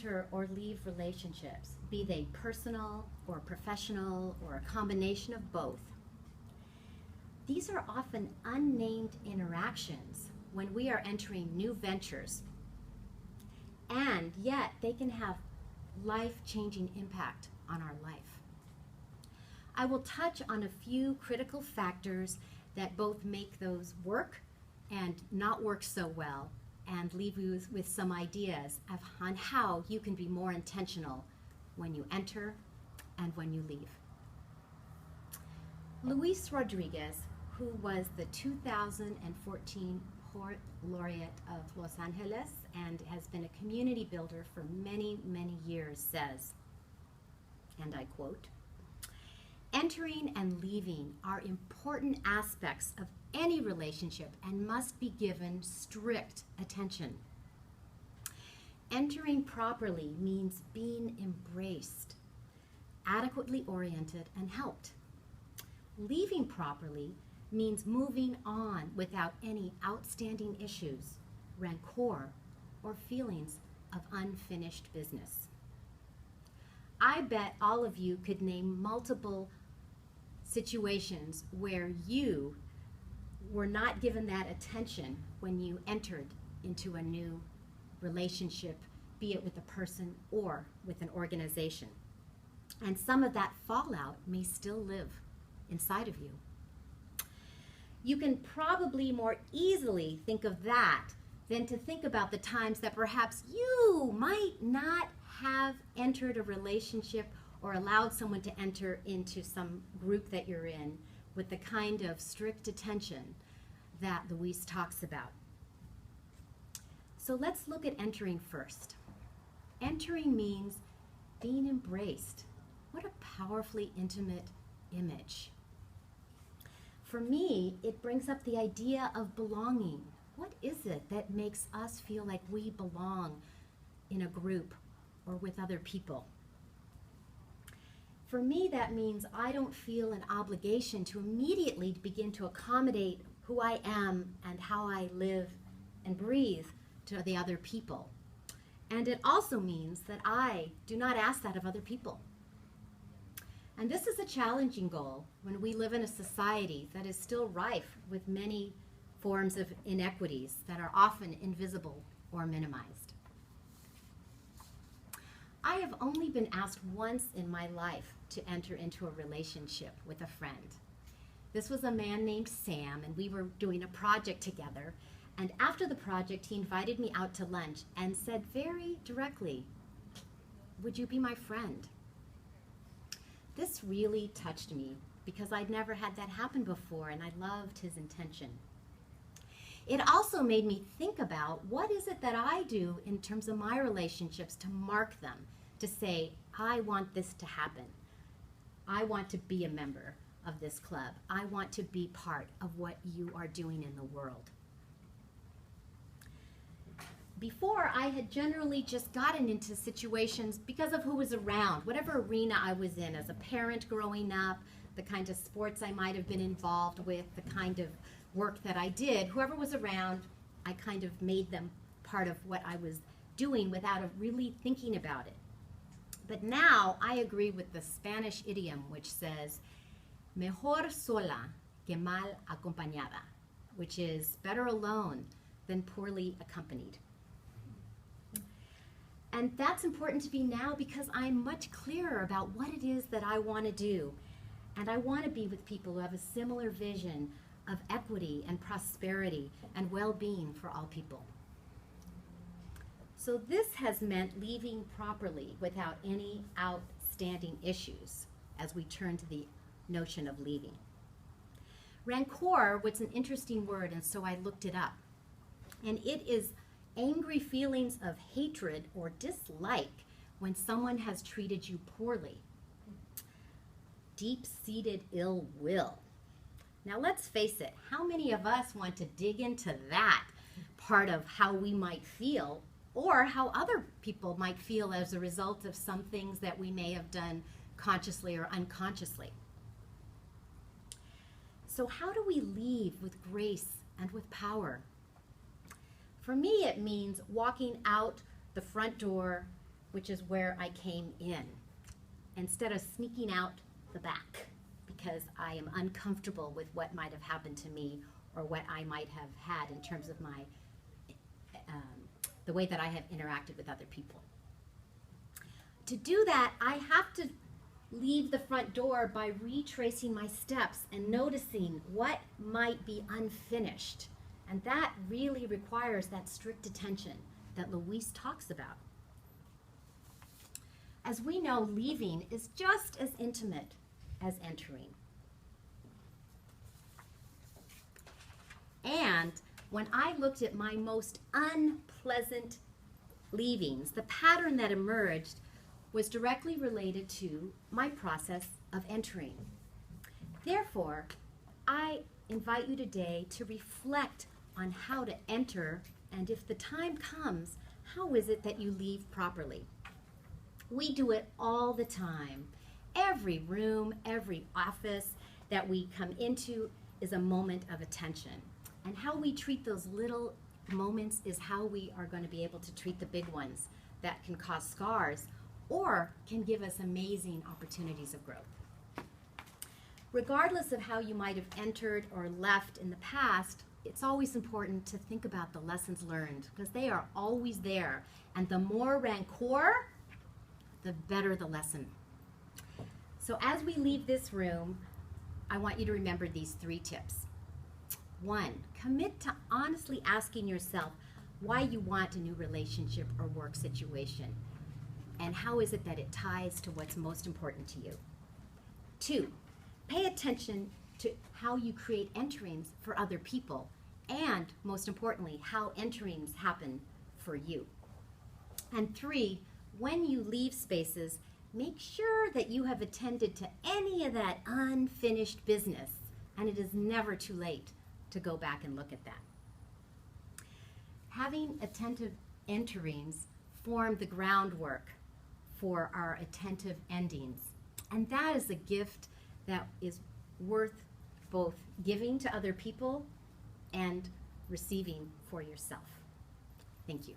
enter or leave relationships, be they personal or professional or a combination of both, these are often unnamed interactions when we are entering new ventures, and yet they can have life-changing impact on our life. I will touch on a few critical factors that both make those work and not work so well, and leave you with some ideas on how you can be more intentional when you enter and when you leave. Luis Rodriguez, who was the 2014 Poet Laureate of Los Angeles and has been a community builder for many, many years, says, and I quote, "Entering and leaving are important aspects of any relationship and must be given strict attention. Entering properly means being embraced, adequately oriented, and helped. Leaving properly means moving on without any outstanding issues, rancor, or feelings of unfinished business." I bet all of you could name multiple situations where you were not given that attention when you entered into a new relationship, be it with a person or with an organization. And some of that fallout may still live inside of you. You can probably more easily think of that than to think about the times that perhaps you might not have entered a relationship or allowed someone to enter into some group that you're in with the kind of strict attention that Luis talks about. So let's look at entering first. Entering means being embraced. What a powerfully intimate image. For me, it brings up the idea of belonging. What is it that makes us feel like we belong in a group or with other people? For me, that means I don't feel an obligation to immediately begin to accommodate who I am and how I live and breathe to the other people. And it also means that I do not ask that of other people. And this is a challenging goal when we live in a society that is still rife with many forms of inequities that are often invisible or minimized. I have only been asked once in my life to enter into a relationship with a friend. This was a man named Sam, and we were doing a project together. And after the project, he invited me out to lunch and said very directly, "Would you be my friend?" This really touched me because I'd never had that happen before, and I loved his intention. It also made me think about what is it that I do in terms of my relationships to mark them, to say, I want this to happen. I want to be a member of this club. I want to be part of what you are doing in the world. Before, I had generally just gotten into situations because of who was around, whatever arena I was in as a parent growing up, the kind of sports I might have been involved with, the kind of work that I did. Whoever was around, I kind of made them part of what I was doing without really thinking about it. But now I agree with the Spanish idiom which says, "Mejor sola que mal acompañada," which is better alone than poorly accompanied. And that's important to me now because I'm much clearer about what it is that I want to do. And I want to be with people who have a similar vision of equity and prosperity and well-being for all people. So this has meant leaving properly without any outstanding issues as we turn to the notion of leaving. Rancor was an interesting word, and so I looked it up. And it is angry feelings of hatred or dislike when someone has treated you poorly. Deep-seated ill will. Now let's face it, how many of us want to dig into that part of how we might feel or how other people might feel as a result of some things that we may have done consciously or unconsciously? So how do we leave with grace and with power? For me, it means walking out the front door which is where I came in, instead of sneaking out the back because I am uncomfortable with what might have happened to me or what I might have had in terms of my the way that I have interacted with other people. To do that, I have to leave the front door by retracing my steps and noticing what might be unfinished. And that really requires that strict attention that Louise talks about. As we know, leaving is just as intimate as entering. And when I looked at my most unpleasant leavings, the pattern that emerged was directly related to my process of entering. Therefore, I invite you today to reflect on how to enter, and if the time comes, how is it that you leave properly? We do it all the time. Every room, every office that we come into is a moment of attention. And how we treat those little moments is how we are going to be able to treat the big ones that can cause scars or can give us amazing opportunities of growth. Regardless of how you might have entered or left in the past, it's always important to think about the lessons learned because they are always there. And the more rancor, the better the lesson. So as we leave this room, I want you to remember these 3 tips. 1, commit to honestly asking yourself why you want a new relationship or work situation, and how is it that it ties to what's most important to you. 2, pay attention to how you create enterings for other people, and most importantly, how enterings happen for you. And 3, when you leave spaces, make sure that you have attended to any of that unfinished business, and it is never too late to go back and look at that. Having attentive enterings form the groundwork for our attentive endings, and that is a gift that is worth both giving to other people and receiving for yourself. Thank you.